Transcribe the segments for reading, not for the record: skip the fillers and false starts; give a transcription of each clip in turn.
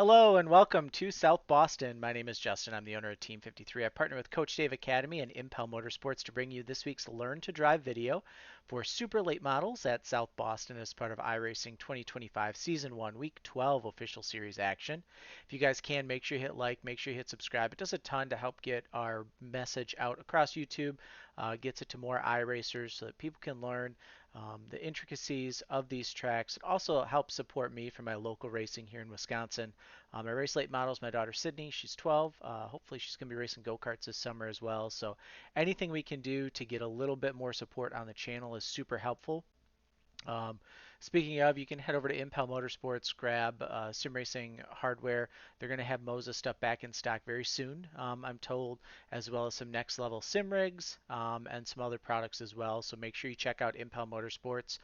Hello and welcome to South Boston. My name is Justin. I'm the owner of Team 53. I partner with Coach Dave Academy and Impel Motorsports to bring you this week's Learn to Drive video for super late models at South Boston as part of iRacing 2025 Season 1 Week 12 official series action. If you guys can, make sure you hit like, make sure you hit subscribe. It does a ton to help get our message out across YouTube, gets it to more iRacers so that people can learn the intricacies of these tracks. It also helps support me for my local racing here in Wisconsin. I race late models. My daughter Sydney, she's 12. Hopefully, she's going to be racing go karts this summer as well. So, anything we can do to get a little bit more support on the channel is super helpful. Um, Speaking of, you can head over to Impel Motorsports, grab sim racing hardware. They're going to have Moza stuff back in stock very soon, I'm told, as well as some next level sim rigs and some other products as well. So make sure you check out Impel Motorsports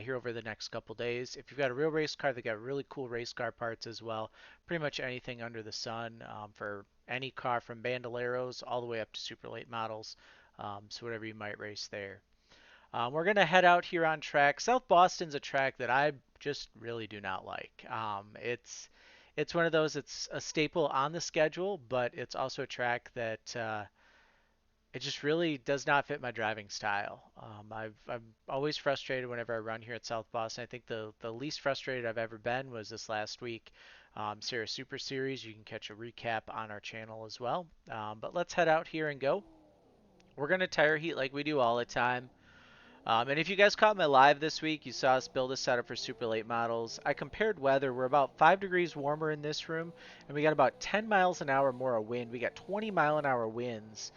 here over the next couple days. If you've got a real race car, they got really cool race car parts as well. Pretty much anything under the sun for any car from Bandoleros all the way up to super late models. So whatever you might race there. We're going to head out here on track. South Boston's a track that I just really do not like. It's one of those. It's a staple on the schedule, but it's also a track that it just really does not fit my driving style. I'm always frustrated whenever I run here at South Boston. I think the least frustrated I've ever been was this last week. Sierra Super Series. You can catch a recap on our channel as well. But let's head out here and go. We're going to tire heat like we do all the time. And if you guys caught my live this week, you saw us build a setup for super late models. I compared weather. We're about 5 degrees warmer in this room, and we got about 10 miles an hour more of wind. We got 20-mile-an-hour winds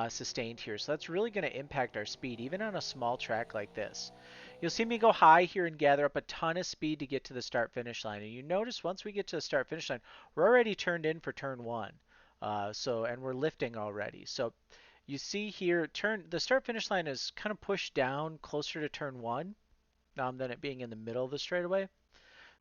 sustained here, so that's really going to impact our speed, even on a small track like this. You'll see me go high here and gather up a ton of speed to get to the start-finish line. And you notice once we get to the start-finish line, we're already turned in for turn one. And we're lifting already. So you see here, the start finish line is kind of pushed down closer to turn one than it being in the middle of the straightaway.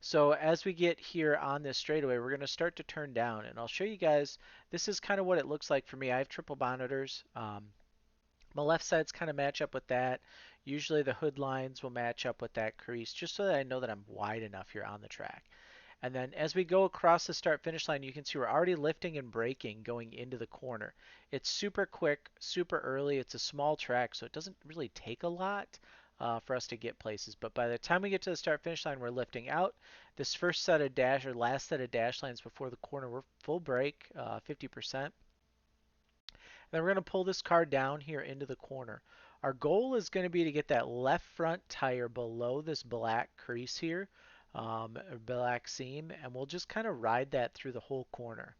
So as we get here on this straightaway, we're going to start to turn down, and I'll show you guys. This is kind of what it looks like for me. I have triple monitors. My left sides kind of match up with that. Usually the hood lines will match up with that crease, just so that I know that I'm wide enough here on the track. And then as we go across the start finish line, you can see we're already lifting and braking going into the corner. It's super quick, super early. It's a small track, so it doesn't really take a lot for us to get places. But by the time we get to the start finish line, we're lifting out. This first set of last set of dash lines before the corner, we're full brake, 50%. Then we're going to pull this car down here into the corner. Our goal is going to be to get that left front tire below this black crease here, black seam, and we'll just kind of ride that through the whole corner.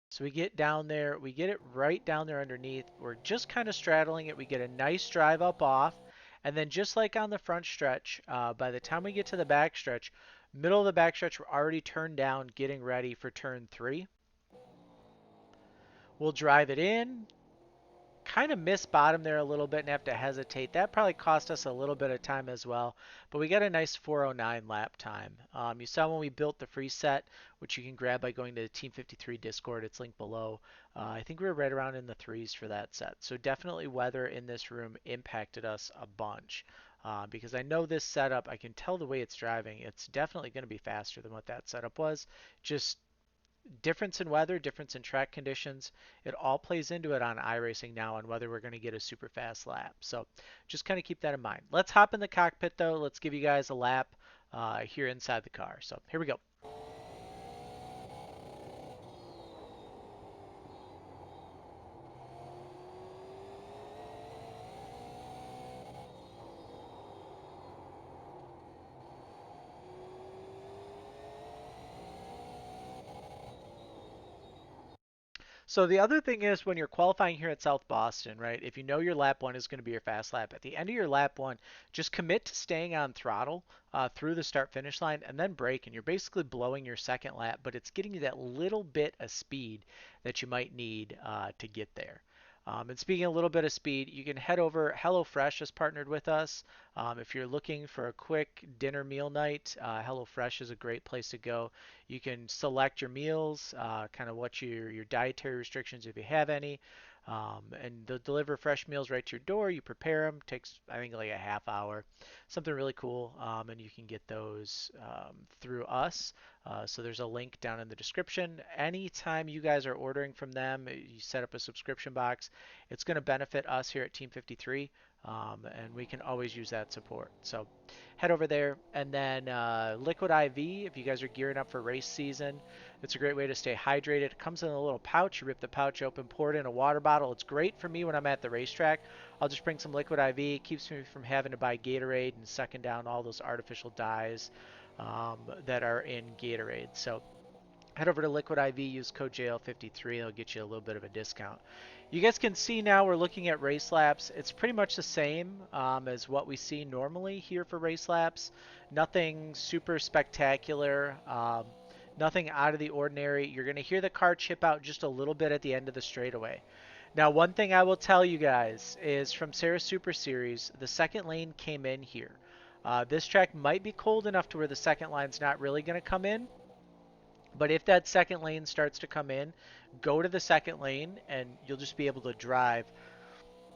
So we get down there, we get it right down there underneath. We're just kind of straddling it. We get a nice drive up off, and then just like on the front stretch, by the time we get to the back stretch, middle of the back stretch, we're already turned down, getting ready for turn three. We'll drive it in, kind of miss bottom there a little bit and have to hesitate. That probably cost us a little bit of time as well, but we got a nice 4:09 lap time. You saw when we built the free set, which you can grab by going to the Team 53 Discord. It's linked below. I think we were right around in the threes for that set. So definitely weather in this room impacted us a bunch. Because I know this setup, I can tell the way it's driving, it's definitely going to be faster than what that setup was. Just difference in weather, difference in track conditions, it all plays into it on iRacing now on whether we're going to get a super fast lap. So just kind of keep that in mind. Let's hop in the cockpit though. Let's give you guys a lap here inside the car. So here we go. So the other thing is when you're qualifying here at South Boston, right? If you know your lap one is going to be your fast lap, at the end of your lap one, just commit to staying on throttle through the start finish line and then brake, and you're basically blowing your second lap, but it's getting you that little bit of speed that you might need to get there. And speaking a little bit of speed, you can head over. HelloFresh has partnered with us. If you're looking for a quick dinner meal night, HelloFresh is a great place to go. You can select your meals, kind of what your dietary restrictions if you have any. And they'll deliver fresh meals right to your door. You prepare them. Takes, I think, like a half hour. Something really cool. And you can get those through us. So there's a link down in the description. Anytime you guys are ordering from them, you set up a subscription box. It's going to benefit us here at Team 53, and we can always use that support. So head over there. And then Liquid IV, if you guys are gearing up for race season, it's a great way to stay hydrated. It comes in a little pouch. You rip the pouch open, pour it in a water bottle. It's great for me when I'm at the racetrack. I'll just bring some Liquid IV. It keeps me from having to buy Gatorade and sucking down all those artificial dyes that are in Gatorade. So head over to Liquid IV, use code JL53. It'll get you a little bit of a discount. You guys can see now we're looking at race laps. It's pretty much the same as what we see normally here for race laps. Nothing super spectacular. Nothing out of the ordinary. You're going to hear the car chip out just a little bit at the end of the straightaway. Now, one thing I will tell you guys is from Sarah Super Series, the second lane came in here. This track might be cold enough to where the second line's not really going to come in. But if that second lane starts to come in, go to the second lane and you'll just be able to drive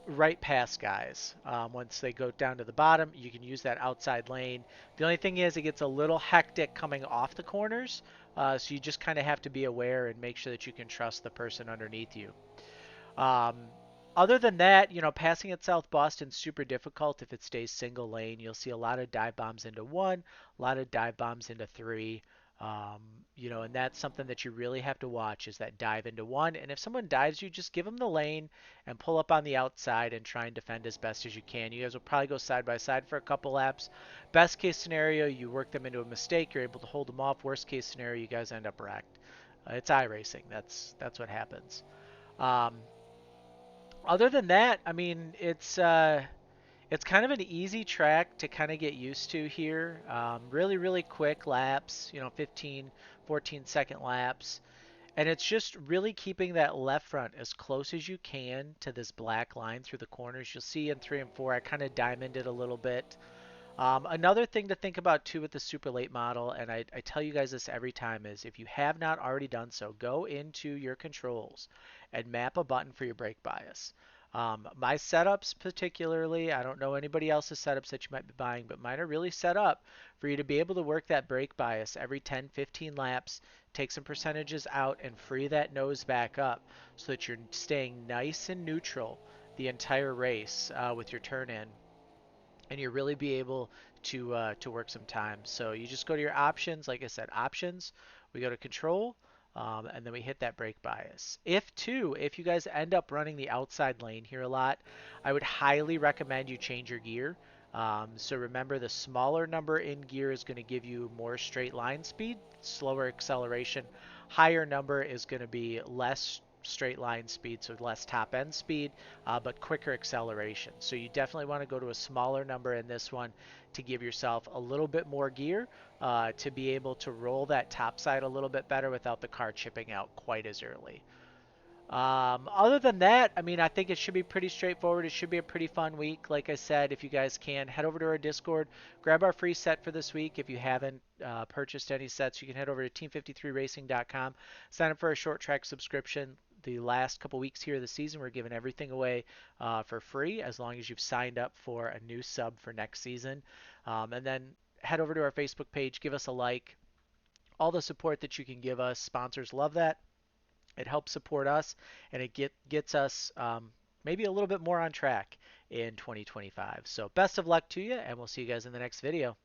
right past guys. Once they go down to the bottom, you can use that outside lane. The only thing is it gets a little hectic coming off the corners, so you just kind of have to be aware and make sure that you can trust the person underneath you. Um, Other than that, passing at South Boston's super difficult if it stays single lane. You'll see a lot of dive bombs into one, a lot of dive bombs into three. Um, and that's something that you really have to watch is that dive into one. And if someone dives you, just give them the lane and pull up on the outside and try and defend as best as you can. You guys will probably go side by side for a couple laps. Best case scenario, you work them into a mistake. You're able to hold them off. Worst case scenario, you guys end up wrecked. It's iRacing. That's what happens. Um, Other than that, I mean, it's kind of an easy track to kind of get used to here. Really, really quick laps, 15, 14-second laps. And it's just really keeping that left front as close as you can to this black line through the corners. You'll see in 3 and 4, I kind of diamonded a little bit. Another thing to think about too with the super late model, and I tell you guys this every time, is if you have not already done so, go into your controls and map a button for your brake bias. My setups particularly, I don't know anybody else's setups that you might be buying, but mine are really set up for you to be able to work that brake bias every 10, 15 laps, take some percentages out and free that nose back up so that you're staying nice and neutral the entire race with your turn in and you really be able to work some time. So you just go to your options, like I said, options. We go to control, and then we hit that brake bias. If you guys end up running the outside lane here a lot, I would highly recommend you change your gear. So remember, the smaller number in gear is going to give you more straight line speed, slower acceleration. Higher number is going to be less straight line speed, so less top end speed, but quicker acceleration. So you definitely want to go to a smaller number in this one to give yourself a little bit more gear to be able to roll that top side a little bit better without the car chipping out quite as early. Other than that, I mean, I think it should be pretty straightforward. It should be a pretty fun week. Like I said, if you guys can, head over to our Discord, grab our free set for this week. If you haven't purchased any sets, you can head over to team53racing.com, sign up for a short track subscription. The last couple weeks here of the season, we're giving everything away for free as long as you've signed up for a new sub for next season. And then head over to our Facebook page, give us a like. All the support that you can give us, sponsors love that. It helps support us, and it gets us maybe a little bit more on track in 2025. So best of luck to you, and we'll see you guys in the next video.